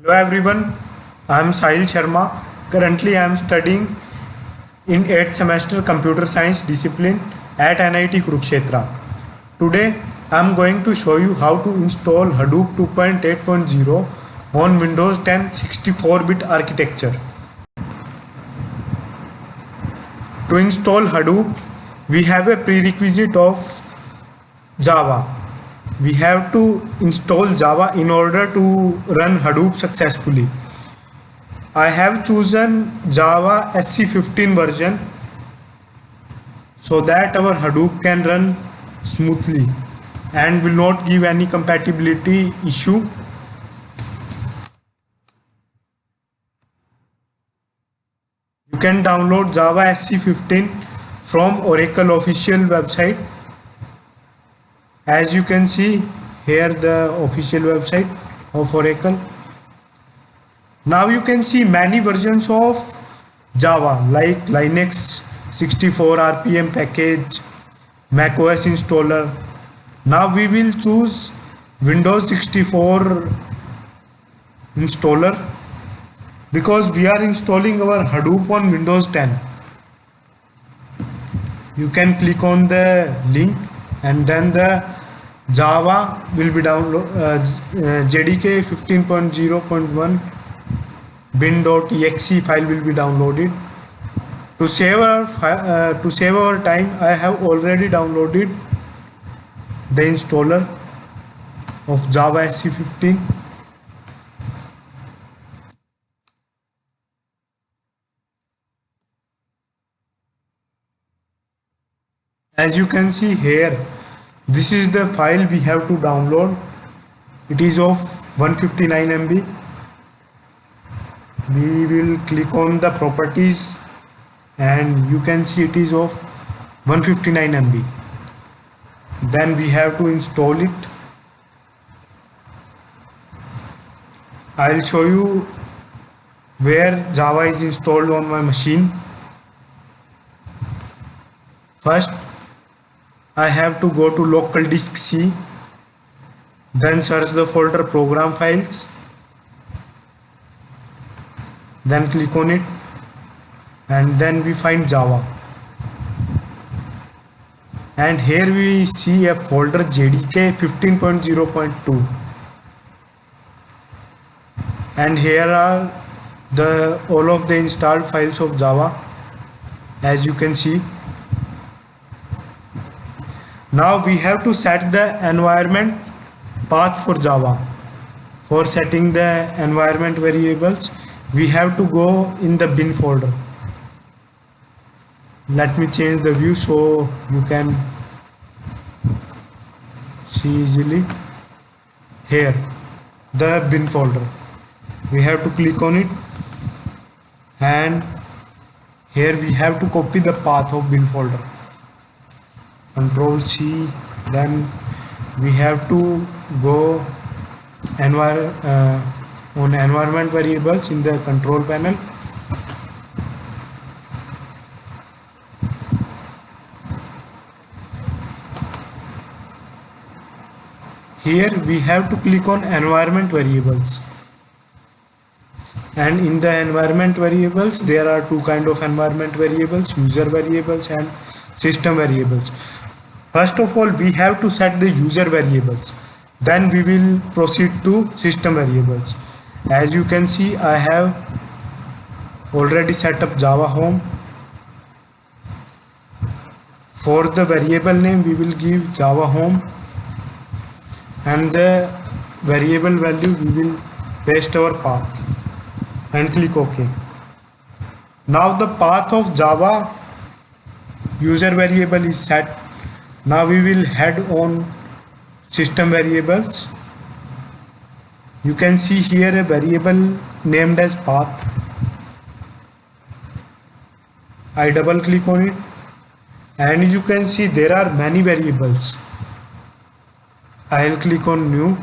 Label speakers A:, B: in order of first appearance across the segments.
A: Hello everyone, I am Sahil Sharma. Currently I am studying in 8th semester computer science discipline at NIT Kurukshetra. Today I am going to show you how to install Hadoop 2.8.0 on Windows 10 64-bit architecture. To install Hadoop, we have a prerequisite of Java. We have to install Java in order to run Hadoop successfully. I have chosen Java SC15 version so that our Hadoop can run smoothly and will not give any compatibility issue. You can download Java SC15 from Oracle official website. As you can see here, the official website of Oracle. Now you can see many versions of Java like Linux 64 RPM package, macOS installer. Now we will choose Windows 64 installer because we are installing our Hadoop on Windows 10. You can click on the link and then the Java will be JDK 15.0.1 bin.exe file will be downloaded. To save our time, I have already downloaded the installer of Java SC15. As you can see here, this is the file we have to download. It is of 159 MB. We will click on the properties and you can see it is of 159 MB. Then we have to install it. I'll show you where Java is installed on my machine. First, I have to go to local disk C, then search the folder program files, then click on it, and then we find Java. And here we see a folder JDK 15.0.2, and here are all of the installed files of Java, as you can see. Now we have to set the environment path for Java. For setting the environment variables, we have to go in the bin folder. Let me change the view so you can see easily. Here, the bin folder. We have to click on it, and here we have to copy the path of bin folder. Control C, then we have to go on environment variables in the control panel. Here we have to click on environment variables, and in the environment variables there are two kinds of environment variables: user variables and system variables. First of all, we have to set the user variables, then we will proceed to system variables. As you can see, I have already set up Java home. For the variable name, we will give Java home, and the variable value we will paste our path and click OK. Now the path of Java user variable is set. Now we will head on system variables. You can see here a variable named as path. I double click on it, and you can see there are many variables. I'll click on new,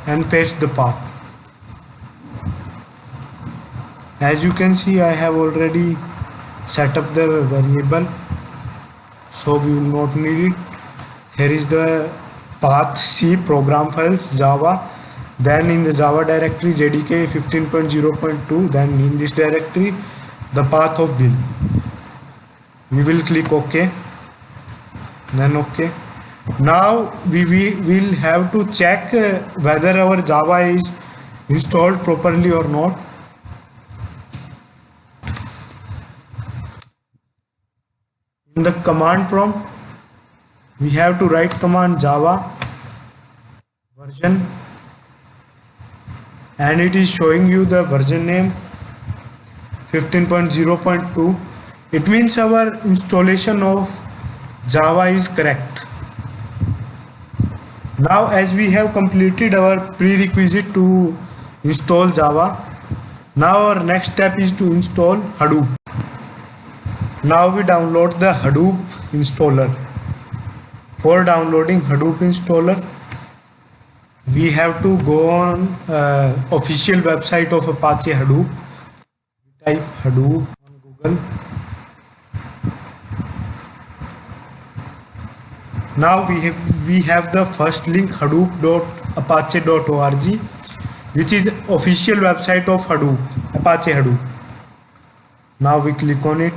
A: and paste the path. As you can see, I have already set up the variable, so we will not need it. Here is the path C program files Java, then in the Java directory JDK 15.0.2, then in this directory the path of bin. We will click OK, then OK. Now we will have to check whether our Java is installed properly or not. In the command prompt we have to write command Java version, and it is showing you the version name 15.0.2. It means our installation of Java is correct. Now as we have completed our prerequisite to install Java, now our next step is to install Hadoop. Now we download the Hadoop installer. For downloading Hadoop installer, we have to go on official website of Apache Hadoop. Type Hadoop on Google. Now we have the first link, hadoop.apache.org, which is official website of Hadoop, Apache Hadoop. Now we click on it.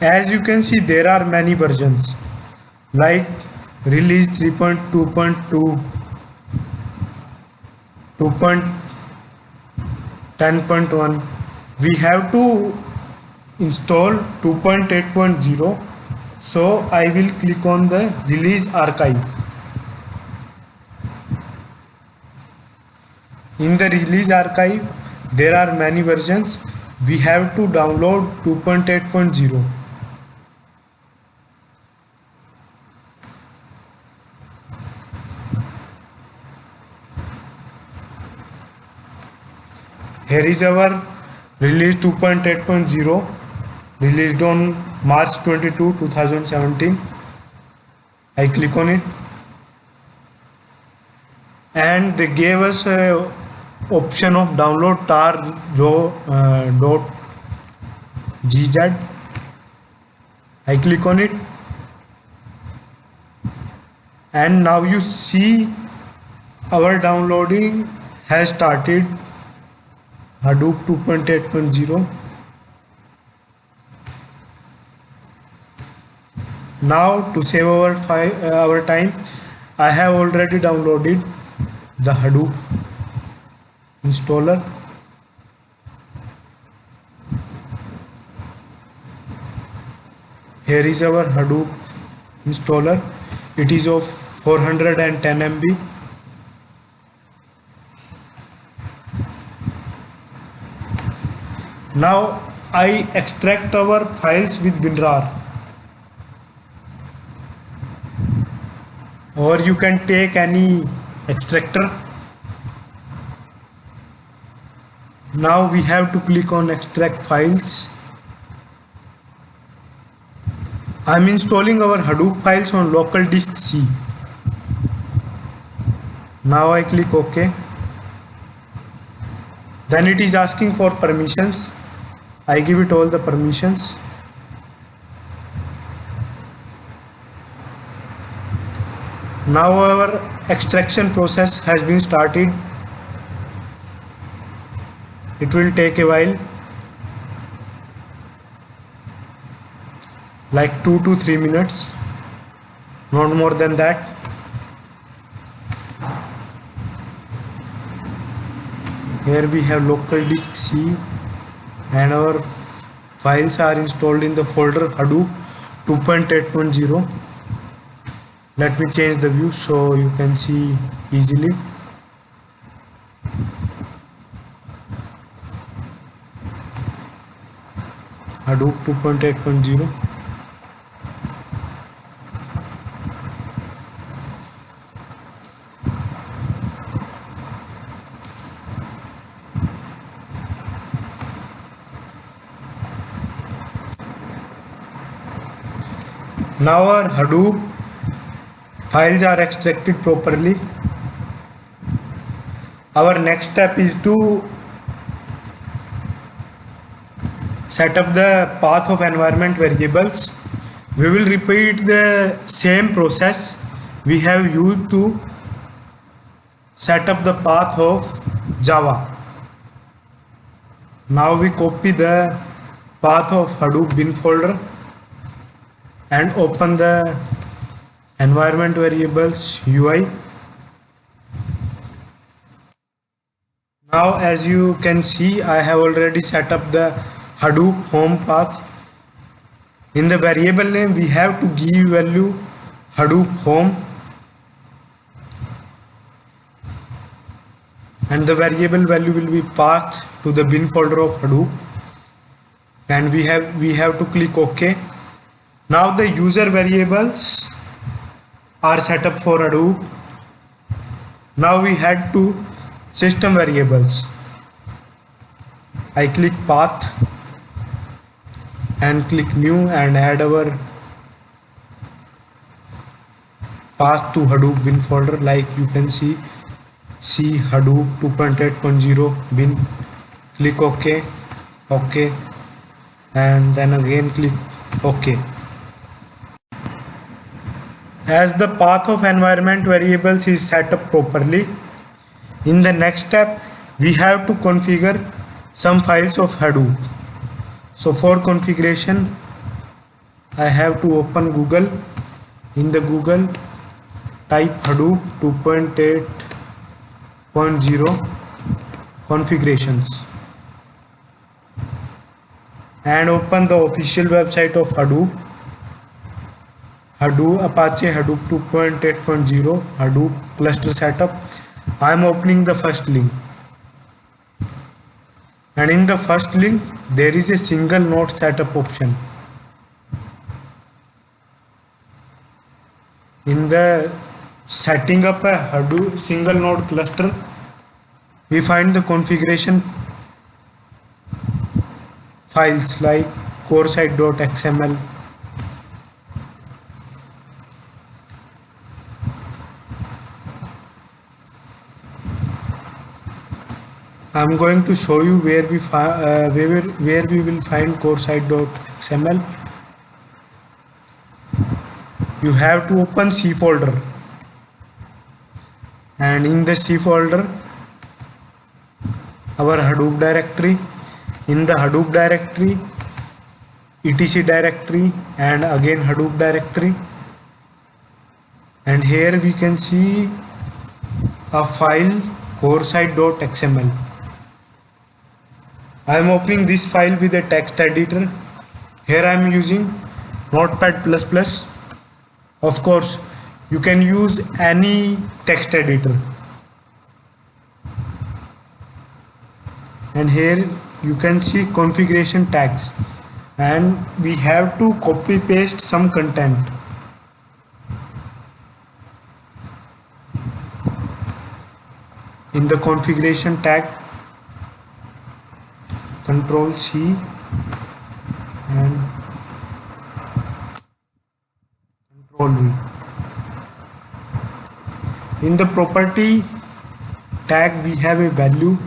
A: As you can see, there are many versions like release 3.2.2, 2.10.1. We have to install 2.8.0, so I will click on the release archive. In the release archive there are many versions. We have to download 2.8.0. Here is our release 2.8.0, released on March 22, 2017. I click on it and they gave us a option of download tar.gz. I click on it and now you see our downloading has started. Hadoop 2.8.0. Now to save our time, I have already downloaded the Hadoop installer. Here is our Hadoop installer. It is of 410 MB. Now I extract our files with WinRAR, or you can take any extractor. Now we have to click on extract files. I am installing our Hadoop files on local disk C. Now I click OK. Then it is asking for permissions. I give it all the permissions. Now our extraction process has been started. It will take a while, like 2 to 3 minutes, not more than that. Here we have local disk C and our files are installed in the folder Hadoop 2.8.0. Let me change the view so you can see easily. Hadoop 2.8.0. Now our Hadoop files are extracted properly. Our next step is to set up the path of environment variables. We will repeat the same process we have used to set up the path of Java. Now we copy the path of Hadoop bin folder and open the environment variables UI. Now as you can see, I have already set up the Hadoop home path. In the variable name we have to give value Hadoop home, and the variable value will be path to the bin folder of Hadoop, and we have to click OK. Now the user variables are set up for Hadoop. Now we head to system variables. I click path and click new and add our path to Hadoop bin folder. Like you can see Hadoop 2.8.0 bin. Click OK, OK, and then again click OK. As the path of environment variables is set up properly, in the next step we have to configure some files of Hadoop. So for configuration I have to open Google. In the Google type Hadoop 2.8.0 configurations and open the official website of Hadoop. Apache Hadoop 2.8.0 Hadoop cluster setup. I am opening the first link, and in the first link there is a single node setup option. In the setting up a Hadoop single node cluster, we find the configuration files like coresite.xml, I am going to show you where we will find coresite.xml. You have to open C folder, and in the C folder our Hadoop directory. In the Hadoop directory, etc directory, and again Hadoop directory, and here we can see a file coresite.xml. I am opening this file with a text editor. Here I am using Notepad++. Of course, you can use any text editor. And here you can see configuration tags, and we have to copy paste some content. In the configuration tag, Control C and Control V. In the property tag we have a value.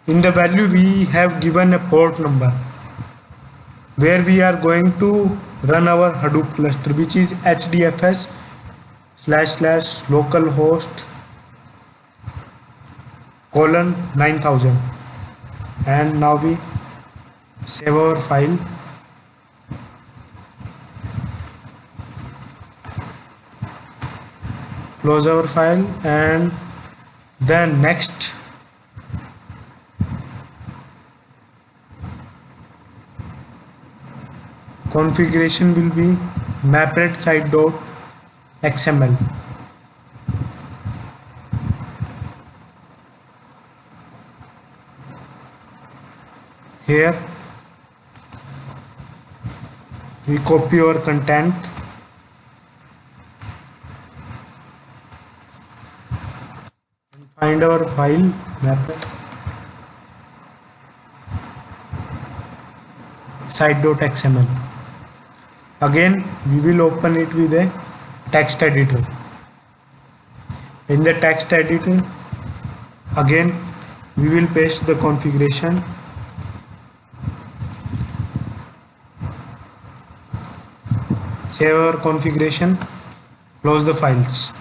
A: In the value we have given a port number where we are going to run our Hadoop cluster, which is hdfs//localhost:9000, and now we save our file. Close our file, and then next configuration will be mapred_site.xml. Here we copy our content and find our file mapred_site.xml. Again we will open it with a text editor. In the text editor again we will paste the configuration. Save our configuration, close the files.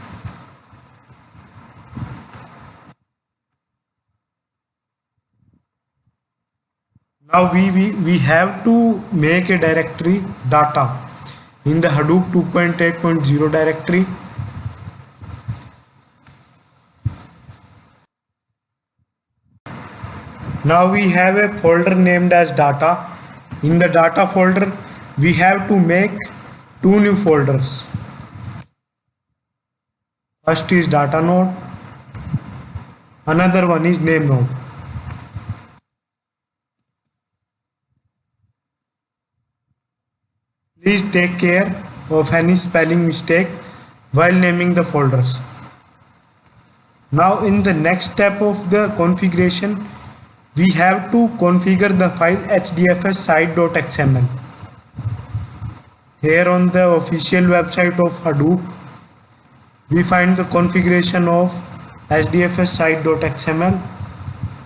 A: Now we have to make a directory data in the Hadoop 2.8.0 directory. Now we have a folder named as data. In the data folder, we have to make two new folders. First is data node, another one is name node. Please take care of any spelling mistake while naming the folders. Now in the next step of the configuration, we have to configure the file hdfs site.xml. Here on the official website of Hadoop, we find the configuration of hdfs site.xml.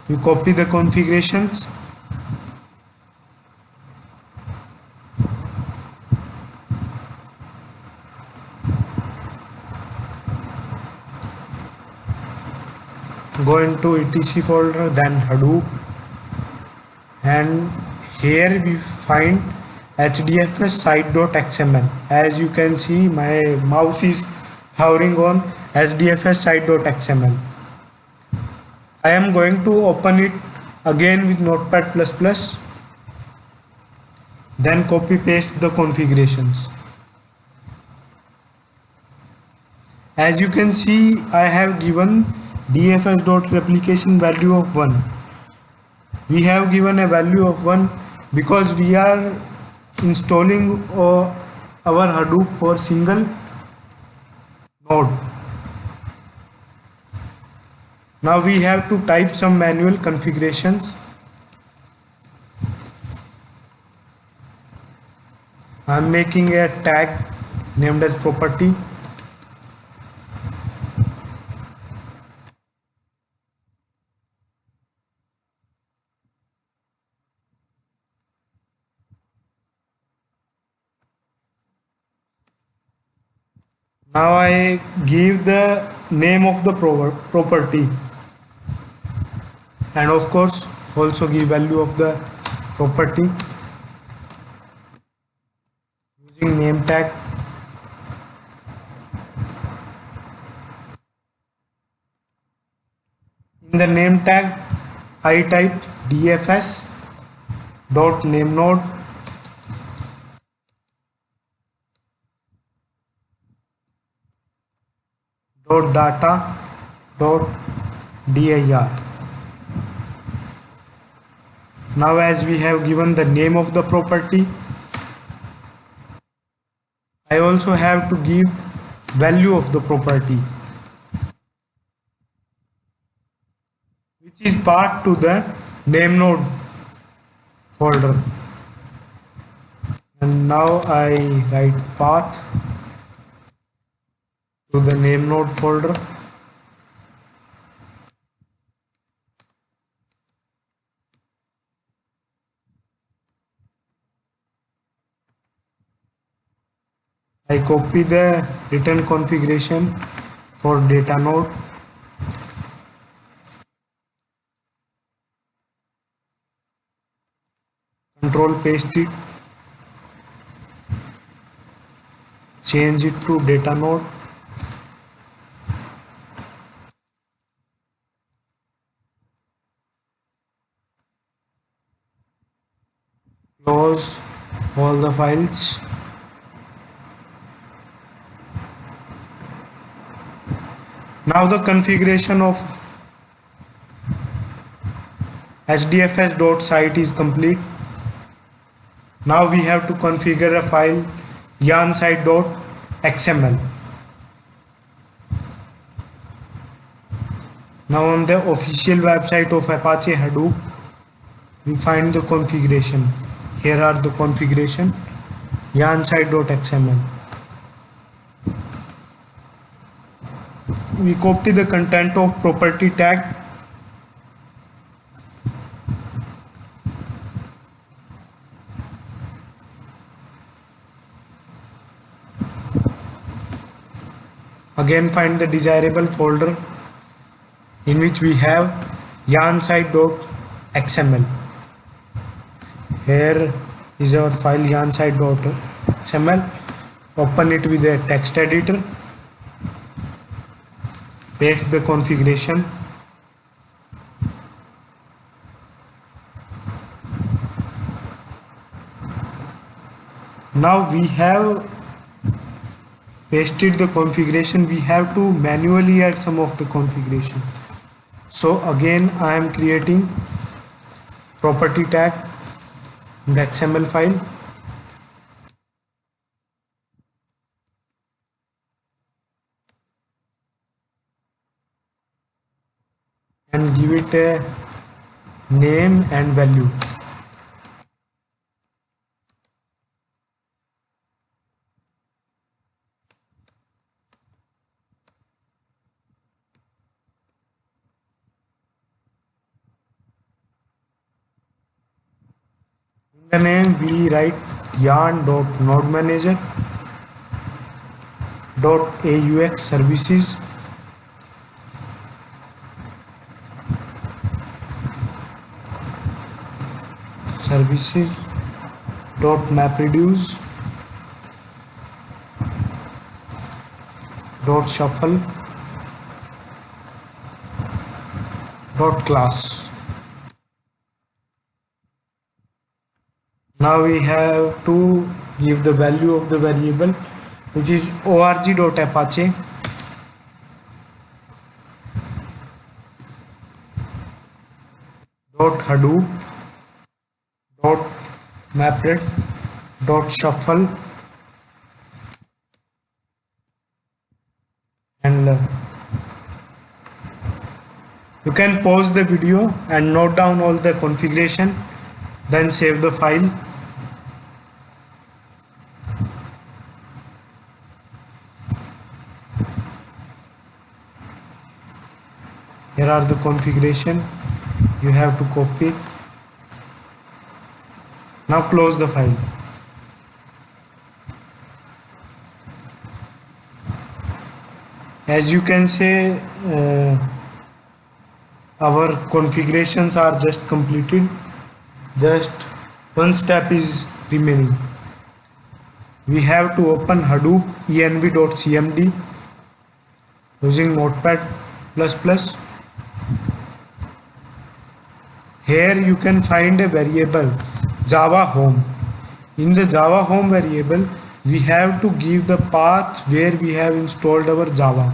A: We copy the configurations. Go into etc folder, then Hadoop, and here we find hdfs site.xml. As you can see, my mouse is hovering on hdfs site.xml. I am going to open it again with Notepad++, then copy paste the configurations. As you can see, I have given dfs.replication value of 1. We have given a value of 1 because we are installing our Hadoop for single node. Now we have to type some manual configurations. I am making a tag named as property. Now I give the name of the property, and of course also give value of the property using name tag. In the name tag, I type dfs dot name node dot data dot dir. Now as we have given the name of the property, I also have to give value of the property, which is part to the name node folder. And now I write path to the name node folder. I copy the written configuration for data node. Control paste it. Change it to data node. Close all the files. Now the configuration of hdfs.site is complete. Now we have to configure a file yarnsite.xml. Now on the official website of Apache Hadoop, we find the configuration. Here are the configuration yarnsite.xml. We copy the content of property tag Again find the desirable folder in which we have yarnsite.xml. Here is our file yarnsite.xml. Open it with a text editor. Paste the configuration. Now we have pasted the configuration. We have to manually add some of the configuration. So again I am creating property tag in the XML file. And give it a name and value. In the name we write yarn.nodemanager.aux services .mapreduce .shuffle .class. Now we have to give the value of the variable, which is org.apache .hadoop .mapred .shuffle and you can pause the video and note down all the configuration, then save the file. Here are the configuration. You have to copy. Now close the file. As you can say, our configurations are just completed. Just one step is remaining. We have to open Hadoop env.cmd using Notepad++. Here you can find a variable Java home. In the Java home variable, we have to give the path where we have installed our Java.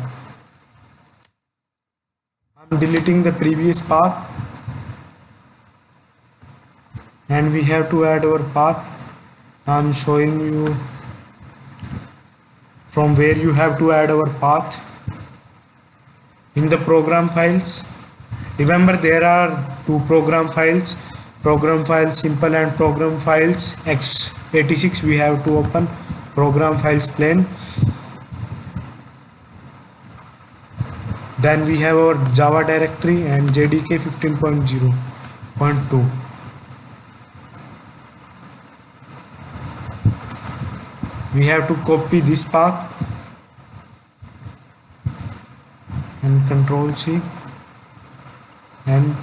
A: I am deleting the previous path and we have to add our path. I am showing you from where you have to add our path. In the program files, remember there are two program files, program files simple and program files x86. We have to open program files plain. Then we have our Java directory and JDK 15.0.2. We have to copy this path and Control C and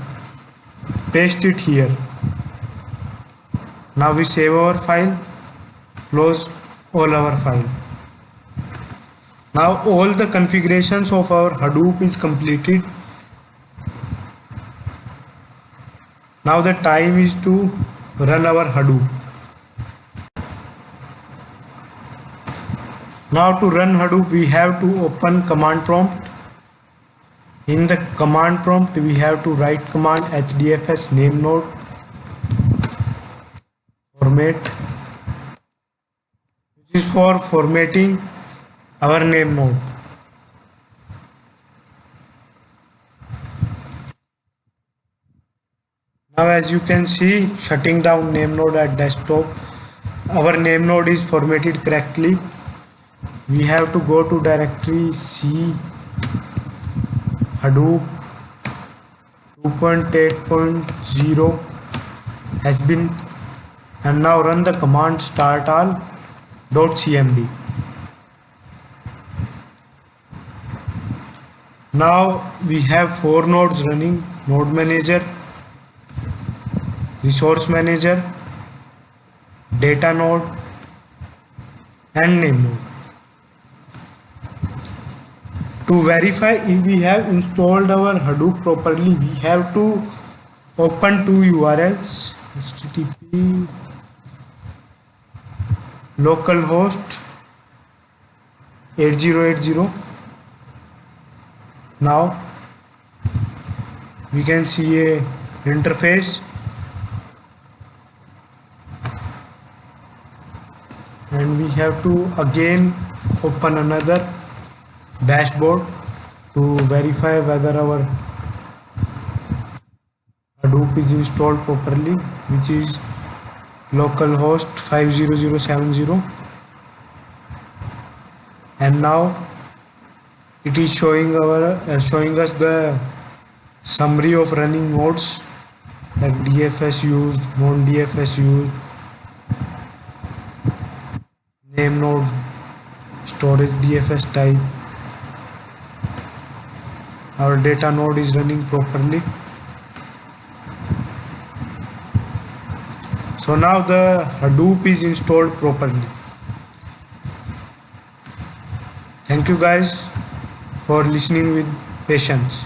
A: paste it here. Now we save our file, close all our file. Now all the configurations of our Hadoop is completed. Now the time is to run our Hadoop. Now to run Hadoop we have to open command prompt. In the command prompt we have to write command hdfs name node format, which is for formatting our name node. Now as you can see, shutting down name node at desktop, our name node is formatted correctly. We have to go to directory C Hadoop 2.8.0 has been, and now run the command start all .cmd. Now we have 4 nodes running: node manager, resource manager, data node, and name node. To verify if we have installed our Hadoop properly, we have to open 2 URLs: http localhost 8080. Now we can see a interface, and we have to again open another dashboard to verify whether our Hadoop is installed properly, which is localhost 50070. And now it is showing us the summary of running nodes, like DFS used, non-DFS used, name node, storage DFS type. Our data node is running properly. So now the Hadoop is installed properly. Thank you guys for listening with patience.